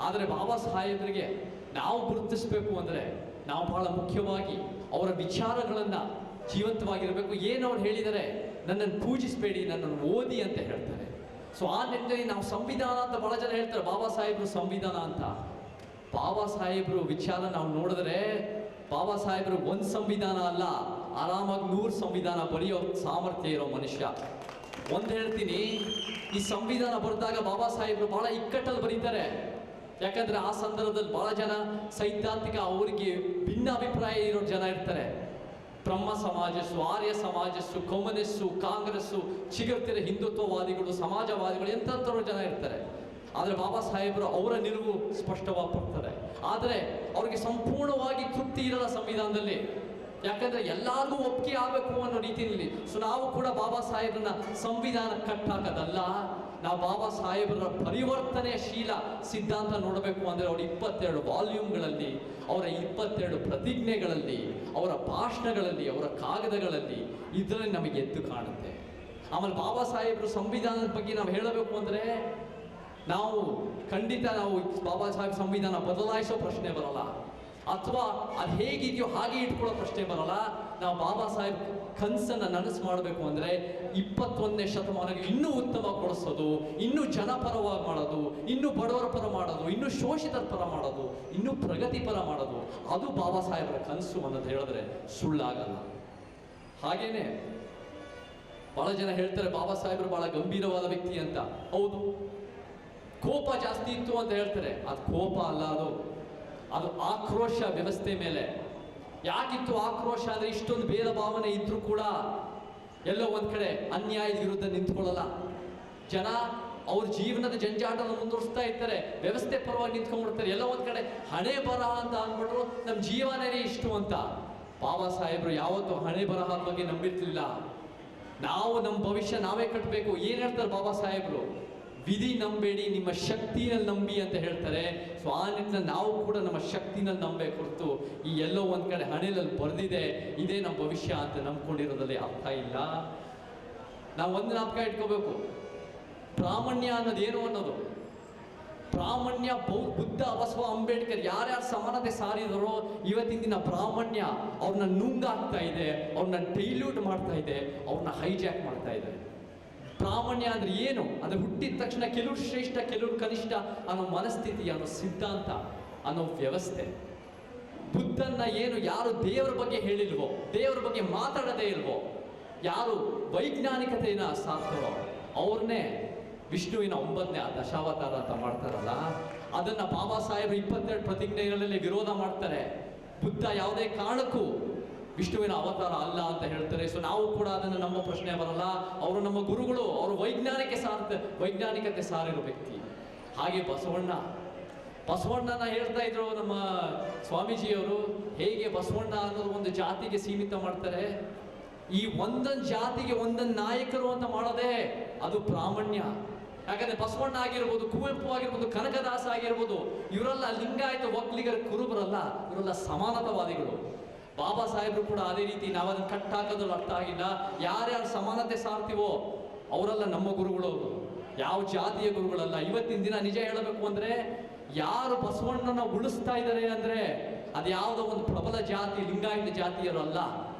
ಆದರೆ ಬಾಬಾ ಸಾಹೇಬರಿಗೆ ನಾವು ಗುರುತಿಸಬೇಕು ಅಂದರೆ ನಾವು ಬಹಳ ಮುಖ್ಯವಾಗಿ ಅವರ ವಿಚಾರಗಳನ್ನು ಜೀವಂತವಾಗಿರಬೇಕು. ಏನು ಅವ್ರು ಹೇಳಿದರೆ, ನನ್ನನ್ನು ಪೂಜಿಸಬೇಡಿ, ನನ್ನನ್ನು ಓದಿ ಅಂತ ಹೇಳ್ತಾರೆ. ಸೊ ಆ ನಿಟ್ಟಿನಲ್ಲಿ ನಾವು ಸಂವಿಧಾನ ಅಂತ ಬಹಳ ಜನ ಹೇಳ್ತಾರೆ, ಬಾಬಾ ಸಾಹೇಬರು ಸಂವಿಧಾನ ಅಂತ. ಬಾಬಾ ಸಾಹೇಬರು ವಿಚಾರ ನಾವು ನೋಡಿದ್ರೆ, ಬಾಬಾ ಸಾಹೇಬರು ಒಂದು ಸಂವಿಧಾನ ಅಲ್ಲ, ಆರಾಮಾಗಿ 100 ಸಂವಿಧಾನ ಬರೆಯೋ ಸಾಮರ್ಥ್ಯ ಇರೋ ಮನುಷ್ಯ. ಒಂದು ಹೇಳ್ತೀನಿ, ಈ ಸಂವಿಧಾನ ಬರೆದಾಗ ಬಾಬಾ ಸಾಹೇಬರು ಬಹಳ ಇಕ್ಕಟ್ಟಲ್ಲಿ ಬರೀತಾರೆ. ಯಾಕಂದ್ರೆ ಆ ಸಂದರ್ಭದಲ್ಲಿ ಬಹಳ ಜನ ಸೈದ್ಧಾಂತಿಕ, ಅವರಿಗೆ ಭಿನ್ನ ಅಭಿಪ್ರಾಯ ಇರೋ ಜನ ಇರ್ತಾರೆ. ಬ್ರಹ್ಮ ಸಮಾಜಸ್ಸು, ಆರ್ಯ ಸಮಾಜಸ್ಸು, ಕಮ್ಯುನಿಸ್ಟು, ಕಾಂಗ್ರೆಸ್ಸು, ಚಿಗುರ್ತಿರ ಹಿಂದುತ್ವವಾದಿಗಳು, ಸಮಾಜವಾದಿಗಳು, ಎಂಥವ್ರು ಜನ ಇರ್ತಾರೆ. ಆದರೆ ಬಾಬಾ ಸಾಹೇಬರು ಅವರ ನಿಲುವು ಸ್ಪಷ್ಟವಾಗಿ ಬರ್ತಾರೆ. ಆದರೆ ಅವ್ರಿಗೆ ಸಂಪೂರ್ಣವಾಗಿ ತೃಪ್ತಿ ಇರಲ್ಲ ಸಂವಿಧಾನದಲ್ಲಿ. ಯಾಕಂದ್ರೆ ಎಲ್ಲರಿಗೂ ಒಪ್ಪಿಗೆ ಆಗಬೇಕು ಅನ್ನೋ ರೀತಿಯಲ್ಲಿ. ಸೊ ನಾವು ಕೂಡ ಬಾಬಾ ಸಾಹೇಬ್ರನ್ನ ಸಂವಿಧಾನ ಕಟ್ಟಾಕದಲ್ಲ, ನಾವು ಬಾಬಾ ಸಾಹೇಬರ ಪರಿವರ್ತನೆಶೀಲ ಸಿದ್ಧಾಂತ ನೋಡಬೇಕು ಅಂದರೆ ಅವರ 22 ವಾಲ್ಯೂಮ್ಗಳಲ್ಲಿ, ಅವರ 22 ಪ್ರತಿಜ್ಞೆಗಳಲ್ಲಿ, ಅವರ ಭಾಷಣಗಳಲ್ಲಿ, ಅವರ ಕಾಗದಗಳಲ್ಲಿ ಇದರಲ್ಲಿ ನಮಗೆ ಎದ್ದು ಕಾಣುತ್ತೆ. ಆಮೇಲೆ ಬಾಬಾ ಸಾಹೇಬರು ಸಂವಿಧಾನದ ಬಗ್ಗೆ ನಾವು ಹೇಳಬೇಕು ಅಂದರೆ, ನಾವು ಖಂಡಿತ ನಾವು ಬಾಬಾ ಸಾಹೇಬ್ ಸಂವಿಧಾನ ಬದಲಾಯಿಸೋ ಪ್ರಶ್ನೆ ಬರಲ್ಲ, ಅಥವಾ ಅದು ಹೇಗಿದೆಯೋ ಹಾಗೆ ಇಟ್ಕೊಳ್ಳೋ ಪ್ರಶ್ನೆ ಬರಲ್ಲ. ನಾವು ಬಾಬಾ ಸಾಹೇಬ್ ಕನಸನ್ನು ನನಸು ಮಾಡಬೇಕು ಅಂದರೆ 21ನೇ ಶತಮಾನಕ್ಕೆ ಇನ್ನೂ ಉತ್ತಮಗೊಳಿಸೋದು, ಇನ್ನೂ ಜನಪರವಾಗಿ ಮಾಡೋದು, ಇನ್ನೂ ಬಡವರ ಪರ ಮಾಡೋದು, ಇನ್ನೂ ಶೋಷಿತರ ಪರ ಮಾಡೋದು, ಇನ್ನೂ ಪ್ರಗತಿಪರ ಮಾಡೋದು, ಅದು ಬಾಬಾ ಸಾಹೇಬರ ಕನಸು ಅನ್ನೋದು ಹೇಳಿದ್ರೆ ಸುಳ್ಳಾಗಲ್ಲ. ಹಾಗೇನೆ ಬಹಳ ಜನ ಹೇಳ್ತಾರೆ ಬಾಬಾ ಸಾಹೇಬರು ಬಹಳ ಗಂಭೀರವಾದ ವ್ಯಕ್ತಿ ಅಂತ. ಹೌದು, ಕೋಪ ಜಾಸ್ತಿ ಇತ್ತು ಅಂತ ಹೇಳ್ತಾರೆ. ಅದು ಕೋಪ ಅಲ್ಲ, ಅದು ಆಕ್ರೋಶ ವ್ಯವಸ್ಥೆ ಮೇಲೆ. ಯಾಕಿತ್ತು ಆಕ್ರೋಶ ಅಂದರೆ, ಇಷ್ಟೊಂದು ಭೇದ ಭಾವನೆ ಇದ್ರೂ ಕೂಡ ಎಲ್ಲೋ ಒಂದ್ ಕಡೆ ಅನ್ಯಾಯದ ವಿರುದ್ಧ ನಿಂತ್ಕೊಳ್ಳಲ್ಲ ಜನ. ಅವ್ರ ಜೀವನದ ಜಂಜಾಟನ ಮುಂದುವರಿಸ್ತಾ ಇರ್ತಾರೆ, ವ್ಯವಸ್ಥೆ ಪರವಾಗಿ ನಿಂತ್ಕೊಂಡ್ಬಿಡ್ತಾರೆ. ಎಲ್ಲ ಒಂದ್ ಕಡೆ ಹಣೆ ಬರಹ ಅಂತ ಅಂದ್ಬಿಟ್ರು, ನಮ್ಮ ಜೀವನನೇ ಇಷ್ಟು ಅಂತ. ಬಾಬಾ ಸಾಹೇಬರು ಯಾವತ್ತೂ ಹಣೆ ಬರಹದ ಬಗ್ಗೆ ನಂಬಿರ್ತಿಲ್ಲ. ನಾವು ನಮ್ಮ ಭವಿಷ್ಯ ನಾವೇ ಕಟ್ಟಬೇಕು. ಏನ್ ಹೇಳ್ತಾರೆ ಬಾಬಾ ಸಾಹೇಬರು? ವಿಧಿ ನಂಬೇಡಿ, ನಿಮ್ಮ ಶಕ್ತಿನಲ್ಲಿ ನಂಬಿ ಅಂತ ಹೇಳ್ತಾರೆ. ಸೊ ಆ ನಿಟ್ಟಿನಲ್ಲಿ ನಾವು ಕೂಡ ನಮ್ಮ ಶಕ್ತಿನಲ್ಲಿ ನಂಬಬೇಕು ಹೊರತು ಈ ಎಲ್ಲೋ ಒಂದ್ ಕಡೆ ಹಣೆಯಲ್ಲಿ ಬರೆದಿದೆ ಇದೇ ನಮ್ಮ ಭವಿಷ್ಯ ಅಂತ ನಂಬ್ಕೊಂಡಿರೋದ್ರಲ್ಲಿ ಅರ್ಥ ಇಲ್ಲ. ನಾವು ಒಂದು ಜ್ಞಾಪಕ ಇಟ್ಕೋಬೇಕು, ಪ್ರಾಮಾಣ್ಯ ಅನ್ನೋದೇನು ಅನ್ನೋದು. ಪ್ರಾಮಾಣ್ಯ ಬುದ್ಧ, ಬಸವ, ಅಂಬೇಡ್ಕರ್ ಯಾರ್ಯಾರು ಸಮಾನತೆ ಸಾರಿದರೋ ಇವತ್ತಿನ ದಿನ ಪ್ರಾಮಾಣ್ಯ ಅವ್ರನ್ನ ನುಂಗಾಗ್ತಾ ಇದೆ, ಅವ್ರನ್ನ ಡೈಲ್ಯೂಟ್ ಮಾಡ್ತಾ ಇದೆ, ಅವ್ರನ್ನ ಹೈಜಾಕ್ ಮಾಡ್ತಾ ಇದೆ. ಪ್ರಾಮಾಣ್ಯ ಅಂದ್ರೆ ಏನು? ಅಂದ್ರೆ ಹುಟ್ಟಿದ ತಕ್ಷಣ ಕೆಲವರು ಶ್ರೇಷ್ಠ ಕೆಲವರು ಕನಿಷ್ಠ ಅನ್ನೋ ಮನಸ್ಥಿತಿ, ಅನ್ನೋ ಸಿದ್ಧಾಂತ, ಅನ್ನೋ ವ್ಯವಸ್ಥೆ. ಬುದ್ಧನ್ನ ಏನು ಯಾರು ದೇವರ ಬಗ್ಗೆ ಹೇಳಿಲ್ವೋ, ದೇವರ ಬಗ್ಗೆ ಮಾತಾಡದೇ ಇಲ್ವೋ, ಯಾರು ವೈಜ್ಞಾನಿಕತೆಯನ್ನ ಸಾಕ್ತಾರೋ ಅವ್ರನ್ನೇ ವಿಷ್ಣುವಿನ 9ನೇ ದಶಾವತಾರ ಅಂತ ಮಾಡ್ತಾರಲ್ಲ, ಅದನ್ನ ಬಾಬಾ ಸಾಹೇಬರು 22 ಪ್ರತಿಜ್ಞೆಗಳಲ್ಲಿ ವಿರೋಧ ಮಾಡ್ತಾರೆ. ಬುದ್ಧ ಯಾವುದೇ ಕಾರಣಕ್ಕೂ ವಿಷ್ಣುವಿನ ಅವತಾರ ಅಲ್ಲ ಅಂತ ಹೇಳ್ತಾರೆ. ಸೊ ನಾವು ಕೂಡ ಅದನ್ನು ನಮ್ಮ ಪ್ರಶ್ನೆ ಬರಲ್ಲ. ಅವರು ನಮ್ಮ ಗುರುಗಳು, ಅವರು ವೈಜ್ಞಾನಿಕತೆ ಸಾರಿರೋ ವ್ಯಕ್ತಿ. ಹಾಗೆ ಬಸವಣ್ಣನ ಹೇಳ್ತಾ ಇದ್ರು ನಮ್ಮ ಸ್ವಾಮೀಜಿಯವರು. ಹೇಗೆ ಬಸವಣ್ಣ ಅನ್ನೋದು ಒಂದು ಜಾತಿಗೆ ಸೀಮಿತ ಮಾಡ್ತಾರೆ, ಈ ಒಂದೊಂದು ಜಾತಿಗೆ ಒಂದೊಂದು ನಾಯಕರು ಅಂತ ಮಾಡೋದೇ ಅದು ಪ್ರಾಮಾಣ್ಯ. ಯಾಕಂದ್ರೆ ಬಸವಣ್ಣ ಆಗಿರ್ಬೋದು, ಕುವೆಂಪು ಆಗಿರ್ಬೋದು, ಕನಕದಾಸ ಆಗಿರ್ಬೋದು, ಇವರೆಲ್ಲ ಲಿಂಗಾಯತ, ಒಕ್ಕಲಿಗರ ಕುರುಬರಲ್ಲ, ಇವರೆಲ್ಲ ಸಮಾನತಾವಾದಿಗಳು. ಬಾಬಾ ಸಾಹೇಬರು ಕೂಡ ಅದೇ ರೀತಿ. ನಾವು ಅದನ್ನು ಕಟ್ಟಾಕೋದ್ರಲ್ಲಿ ಅರ್ಥ ಆಗಿಲ್ಲ. ಯಾರ್ಯಾರು ಸಮಾನತೆ ಸಾರ್ತೀವೋ ಅವರೆಲ್ಲ ನಮ್ಮ ಗುರುಗಳು, ಯಾವ ಜಾತಿಯ ಗುರುಗಳಲ್ಲ. ಇವತ್ತಿನ ದಿನ ನಿಜ ಹೇಳಬೇಕು ಅಂದ್ರೆ, ಯಾರು ಬಸವಣ್ಣನ ಉಳಿಸ್ತಾ ಇದ್ದಾರೆ ಅಂದ್ರೆ ಅದು ಯಾವುದೋ ಒಂದು ಪ್ರಬಲ ಜಾತಿ, ಲಿಂಗಾಯತ ಜಾತಿಯರು ಅಲ್ಲ.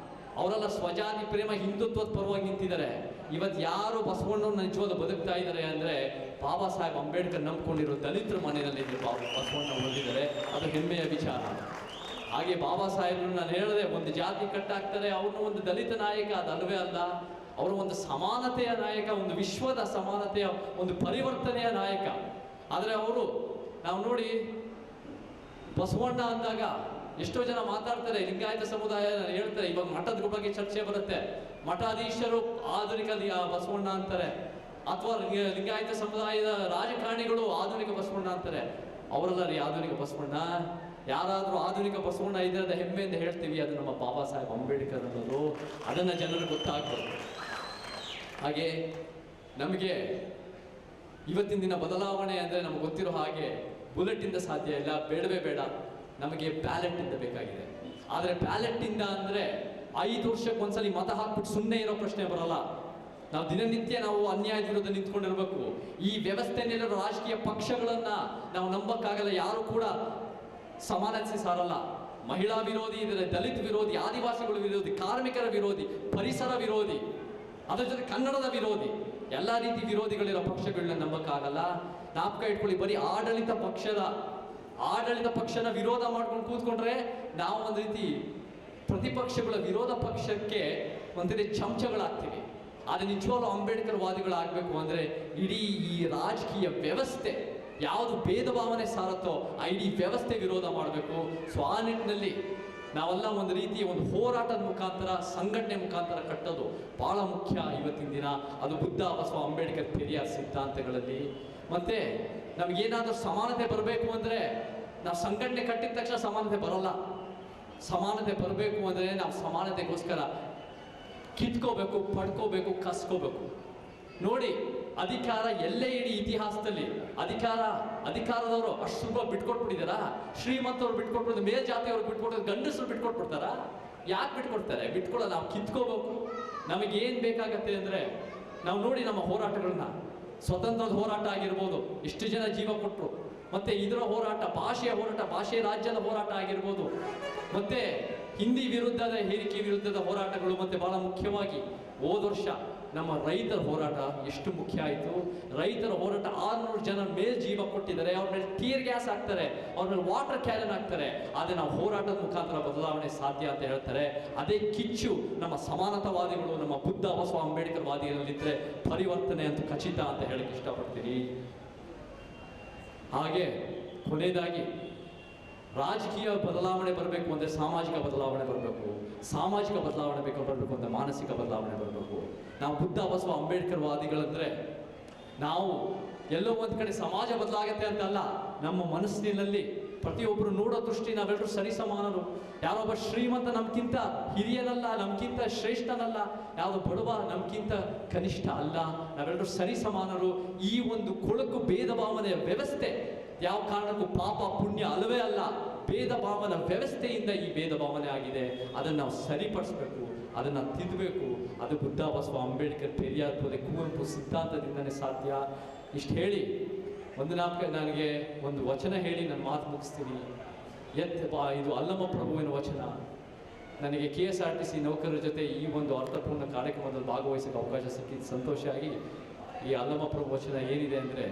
ಅವರೆಲ್ಲ ಸ್ವಜಾತಿ ಪ್ರೇಮ, ಹಿಂದುತ್ವದ ಪರವಾಗಿ ನಿಂತಿದ್ದಾರೆ. ಇವತ್ತು ಯಾರು ಬಸವಣ್ಣನ ನಿಜವಾದ ಬದುಕ್ತಾ ಇದ್ದಾರೆ ಅಂದ್ರೆ ಬಾಬಾ ಸಾಹೇಬ್ ಅಂಬೇಡ್ಕರ್ ನಂಬ್ಕೊಂಡಿರೋ ದಲಿತರ ಮನೆಯಲ್ಲಿ ಬಸವಣ್ಣ ಉಳಿದಿದ್ದಾರೆ. ಅದು ಹೆಮ್ಮೆಯ ವಿಚಾರ. ಹಾಗೆ ಬಾಬಾ ಸಾಹೇಬರು ನಾನು ಹೇಳಿದೆ, ಒಂದು ಜಾತಿ ಕಟ್ಟಾಕ್ತಾರೆ, ಅವ್ರನ್ನ ಒಂದು ದಲಿತ ನಾಯಕ, ಅದಲ್ವೇ ಅಲ್ಲ. ಅವರು ಒಂದು ಸಮಾನತೆಯ ನಾಯಕ, ಒಂದು ವಿಶ್ವದ ಸಮಾನತೆಯ ಒಂದು ಪರಿವರ್ತನೆಯ ನಾಯಕ. ಆದರೆ ಅವರು, ನಾವು ನೋಡಿ ಬಸವಣ್ಣ ಅಂದಾಗ ಎಷ್ಟೋ ಜನ ಮಾತಾಡ್ತಾರೆ, ಲಿಂಗಾಯತ ಸಮುದಾಯ ಹೇಳ್ತಾರೆ. ಇವಾಗ ಮಠದ ಬಗ್ಗೆ ಚರ್ಚೆ ಬರುತ್ತೆ, ಮಠಾಧೀಶರು ಆಧುನಿಕ ಬಸವಣ್ಣ ಅಂತಾರೆ, ಅಥವಾ ಲಿಂಗಾಯತ ಸಮುದಾಯದ ರಾಜಕಾರಣಿಗಳು ಆಧುನಿಕ ಬಸವಣ್ಣ ಅಂತಾರೆ. ಅವರೆಲ್ಲ ರೀ ಆಧುನಿಕ ಬಸವಣ್ಣ. ಯಾರಾದರೂ ಆಧುನಿಕ ಬಸವಣ್ಣ ಇದರದ ಹೆಮ್ಮೆಯಿಂದ ಹೇಳ್ತೀವಿ, ಅದು ನಮ್ಮ ಬಾಬಾ ಸಾಹೇಬ್ ಅಂಬೇಡ್ಕರ್ ಅನ್ನೋದು. ಅದನ್ನು ಜನರಿಗೆ ಗೊತ್ತಾಗ್ಬೋದು. ಹಾಗೆ ನಮಗೆ ಇವತ್ತಿನ ದಿನ ಬದಲಾವಣೆ ಅಂದರೆ ನಮ್ಗೆ ಗೊತ್ತಿರೋ ಹಾಗೆ ಬುಲೆಟಿಂದ ಸಾಧ್ಯ ಇಲ್ಲ, ಬೇಡವೇ ಬೇಡ. ನಮಗೆ ಬ್ಯಾಲೆಟ್ಟಿಂದ ಬೇಕಾಗಿದೆ. ಆದರೆ ಬ್ಯಾಲೆಟ್ಟಿಂದ ಅಂದರೆ 5 ವರ್ಷಕ್ಕೆ ಒಂದ್ಸಲಿ ಮತ ಹಾಕ್ಬಿಟ್ಟು ಸುಮ್ಮನೆ ಇರೋ ಪ್ರಶ್ನೆ ಬರಲ್ಲ. ನಾವು ದಿನನಿತ್ಯ ನಾವು ಅನ್ಯಾಯದ ವಿರುದ್ಧ ನಿಂತ್ಕೊಂಡಿರ್ಬೇಕು. ಈ ವ್ಯವಸ್ಥೆನೆಲ್ಲ ರಾಜಕೀಯ ಪಕ್ಷಗಳನ್ನ ನಾವು ನಂಬಕ್ಕಾಗಲ್ಲ. ಯಾರು ಕೂಡ ಸಮಾನತೆ ಸಾರಲ್ಲ. ಮಹಿಳಾ ವಿರೋಧಿ ಇದ್ದಾರೆ, ದಲಿತ ವಿರೋಧಿ, ಆದಿವಾಸಿಗಳ ವಿರೋಧಿ, ಕಾರ್ಮಿಕರ ವಿರೋಧಿ, ಪರಿಸರ ವಿರೋಧಿ, ಅದರ ಜೊತೆ ಕನ್ನಡದ ವಿರೋಧಿ, ಎಲ್ಲ ರೀತಿ ವಿರೋಧಿಗಳಿರೋ ಪಕ್ಷಗಳನ್ನ ನಂಬಕ್ಕಾಗಲ್ಲ. ಜ್ಞಾಪಕ ಇಟ್ಕೊಳ್ಳಿ, ಬರೀ ಆಡಳಿತ ಪಕ್ಷನ ವಿರೋಧ ಮಾಡ್ಕೊಂಡು ಕೂತ್ಕೊಂಡ್ರೆ ನಾವು ಒಂದು ರೀತಿ ಪ್ರತಿಪಕ್ಷಗಳ ವಿರೋಧ ಪಕ್ಷಕ್ಕೆ ಒಂದು ರೀತಿ ಚಮಚಗಳಾಗ್ತೀವಿ. ಆದರೆ ನಿಜವಾಗ್ಲೂ ಅಂಬೇಡ್ಕರ್ ವಾದಿಗಳಾಗಬೇಕು ಅಂದರೆ ಇಡೀ ಈ ರಾಜಕೀಯ ವ್ಯವಸ್ಥೆ ಯಾವುದು ಭೇದ ಭಾವನೆ ಸಾರತ್ತೋ ಆ ಇಡೀ ವ್ಯವಸ್ಥೆ ವಿರೋಧ ಮಾಡಬೇಕು. ಸೊ ಆ ನಿಟ್ಟಿನಲ್ಲಿ ನಾವೆಲ್ಲ ಒಂದು ರೀತಿಯ ಒಂದು ಹೋರಾಟದ ಮುಖಾಂತರ, ಸಂಘಟನೆ ಮುಖಾಂತರ ಕಟ್ಟೋದು ಬಹಳ ಮುಖ್ಯ ಇವತ್ತಿನ ದಿನ. ಅದು ಬುದ್ಧ, ಬಸವ, ಅಂಬೇಡ್ಕರ್, ಪೆರಿಯಾರ್ ಸಿದ್ಧಾಂತಗಳಲ್ಲಿ. ಮತ್ತೆ ನಮಗೇನಾದ್ರೂ ಸಮಾನತೆ ಬರಬೇಕು ಅಂದರೆ ನಾವು ಸಂಘಟನೆ ಕಟ್ಟಿದ ತಕ್ಷಣ ಸಮಾನತೆ ಬರಲ್ಲ. ಸಮಾನತೆ ಬರಬೇಕು ಅಂದರೆ ನಾವು ಸಮಾನತೆಗೋಸ್ಕರ ಕಿತ್ಕೋಬೇಕು, ಪಡ್ಕೋಬೇಕು, ಕಸ್ಕೋಬೇಕು. ನೋಡಿ, ಅಧಿಕಾರ ಎಲ್ಲೇ ಇಡೀ ಇತಿಹಾಸದಲ್ಲಿ ಅಧಿಕಾರದವರು ಅಷ್ಟು ಸುಲಭ ಬಿಟ್ಕೊಟ್ಬಿಟ್ಟಿದಾರಾ? ಶ್ರೀಮಂತವ್ರು ಬಿಟ್ಕೊಟ್ಬಿಡ್ತಾರೆ, ಮೇಲ್ಜಾತಿಯವ್ರು ಬಿಟ್ಕೊಡ್ತಾರೆ, ಗಂಡಸರು ಬಿಟ್ಕೊಟ್ಬಿಡ್ತಾರಾ? ಯಾಕೆ ಬಿಟ್ಕೊಡ್ತಾರೆ? ಬಿಟ್ಕೊಡಲ್ಲ. ನಾವು ಕಿತ್ಕೋಬೇಕು. ನಮಗೇನು ಬೇಕಾಗತ್ತೆ ಅಂದರೆ ನಾವು ನೋಡಿ ನಮ್ಮ ಹೋರಾಟಗಳನ್ನ, ಸ್ವತಂತ್ರದ ಹೋರಾಟ ಆಗಿರ್ಬೋದು, ಎಷ್ಟು ಜನ ಜೀವ ಕೊಟ್ಟರು, ಮತ್ತೆ ಇದರ ಹೋರಾಟ, ಭಾಷೆಯ ಹೋರಾಟ, ಭಾಷೆ ರಾಜ್ಯದ ಹೋರಾಟ ಆಗಿರ್ಬೋದು, ಮತ್ತೆ ಹಿಂದಿ ವಿರುದ್ಧದ, ಹೇರಿಕೆ ವಿರುದ್ಧದ ಹೋರಾಟಗಳು, ಮತ್ತೆ ಬಹಳ ಮುಖ್ಯವಾಗಿ ಹೋದ ವರ್ಷ ನಮ್ಮ ರೈತರ ಹೋರಾಟ ಎಷ್ಟು ಮುಖ್ಯ ಆಯಿತು. ರೈತರ ಹೋರಾಟ 600 ಜನ ಮೇಲೆ ಜೀವ ಕೊಟ್ಟಿದ್ದಾರೆ. ಅವ್ರ ಮೇಲೆ ಟೀರ್ ಗ್ಯಾಸ್ ಹಾಕ್ತಾರೆ, ಅವ್ರ ಮೇಲೆ ವಾಟರ್ ಕ್ಯಾನನ್ ಹಾಕ್ತಾರೆ. ಆದರೆ ನಾವು ಹೋರಾಟದ ಮುಖಾಂತರ ಬದಲಾವಣೆ ಸಾಧ್ಯ ಅಂತ ಹೇಳ್ತಾರೆ. ಅದೇ ಕಿಚ್ಚು ನಮ್ಮ ಸಮಾನತಾವಾದಿಗಳು, ನಮ್ಮ ಬುದ್ಧ, ಬಸವ, ಅಂಬೇಡ್ಕರ್ ವಾದಿಗಳಲ್ಲಿದ್ದರೆ ಪರಿವರ್ತನೆ ಅಂತ ಖಚಿತ ಅಂತ ಹೇಳಕ್ಕೆ ಇಷ್ಟಪಡ್ತೀನಿ. ಹಾಗೆ ಕೊನೆಯದಾಗಿ ರಾಜಕೀಯ ಬದಲಾವಣೆ ಬರಬೇಕು ಅಂದರೆ ಸಾಮಾಜಿಕ ಬದಲಾವಣೆ ಬರಬೇಕು. ಸಾಮಾಜಿಕ ಬದಲಾವಣೆ ಬರಬೇಕು ಅಂದರೆ ಮಾನಸಿಕ ಬದಲಾವಣೆ ಬರಬೇಕು. ನಾವು ಬುದ್ಧ, ಬಸವ, ಅಂಬೇಡ್ಕರ್ ವಾದಿಗಳಂದ್ರೆ ನಾವು ಎಲ್ಲೋ ಒಂದು ಕಡೆ ಸಮಾಜ ಬದಲಾಗತ್ತೆ ಅಂತಲ್ಲ, ನಮ್ಮ ಮನಸ್ಸಿನಲ್ಲಿ ಪ್ರತಿಯೊಬ್ಬರು ನೋಡೋ ದೃಷ್ಟಿ ನಾವೆಲ್ಲರೂ ಸರಿ ಸಮಾನರು. ಯಾರೊಬ್ಬ ಶ್ರೀಮಂತ ನಮ್ಗಿಂತ ಹಿರಿಯನಲ್ಲ, ನಮ್ಗಿಂತ ಶ್ರೇಷ್ಠನಲ್ಲ, ಯಾವುದೋ ಬಡವ ನಮ್ಗಿಂತ ಕನಿಷ್ಠ ಅಲ್ಲ, ನಾವೆಲ್ಲರೂ ಸರಿ ಸಮಾನರು. ಈ ಒಂದು ಕೊಳಕು ಭೇದ ಭಾವನೆಯ ವ್ಯವಸ್ಥೆ ಯಾವ ಕಾರಣಕ್ಕೂ ಪಾಪ ಪುಣ್ಯ ಅಲ್ಲವೇ ಅಲ್ಲ. ಭೇದ ಭಾವನ ವ್ಯವಸ್ಥೆಯಿಂದ ಈ ಭೇದ ಭಾವನೆ ಆಗಿದೆ. ಅದನ್ನು ನಾವು ಸರಿಪಡಿಸ್ಬೇಕು, ಅದನ್ನು ತಿದ್ದಬೇಕು. ಅದು ಬುದ್ಧ, ಬಸವ, ಅಂಬೇಡ್ಕರ್, ಪೆರಿಯಾರ್, ಕುವೆಂಪು ಸಿದ್ಧಾಂತದಿಂದನೇ ಸಾಧ್ಯ. ಇಷ್ಟು ಹೇಳಿ ನನಗೆ ಒಂದು ವಚನ ಹೇಳಿ ನನ್ನ ಮಾತು ಮುಗಿಸ್ತೀನಿ. ಇದು ಅಲ್ಲಮ ಪ್ರಭುವಿನ ವಚನ. ನನಗೆ KSRTC ನೌಕರರ ಜೊತೆ ಈ ಒಂದು ಅರ್ಥಪೂರ್ಣ ಕಾರ್ಯಕ್ರಮದಲ್ಲಿ ಭಾಗವಹಿಸೋಕ್ಕೆ ಅವಕಾಶ ಸಿಕ್ಕಿದ್ದು ಸಂತೋಷ ಆಗಿ. ಈ ಅಲ್ಲಮ ಪ್ರಭು ವಚನ ಏನಿದೆ ಅಂದರೆ,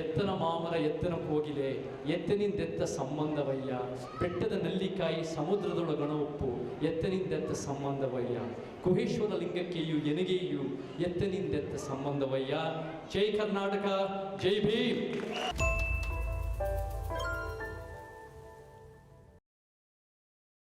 ಎತ್ತನ ಮಾಮರ ಎತ್ತನ ಕೋಗಿಲೆ ಎತ್ತನಿಂದೆತ್ತ ಸಂಬಂಧವಯ್ಯ, ಬೆಟ್ಟದ ನಲ್ಲಿಕಾಯಿ ಸಮುದ್ರದೊಳಗಣ ಉಪ್ಪು ಎತ್ತನಿಂದೆತ್ತ ಸಂಬಂಧವಯ್ಯ, ಕುಹೇಶ್ವರ ಲಿಂಗಕ್ಕೆಯು ಎನಗೆಯು ಎತ್ತನಿಂದೆತ್ತ ಸಂಬಂಧವಯ್ಯ. ಜೈ ಕರ್ನಾಟಕ, ಜೈ ಭೀಮ್.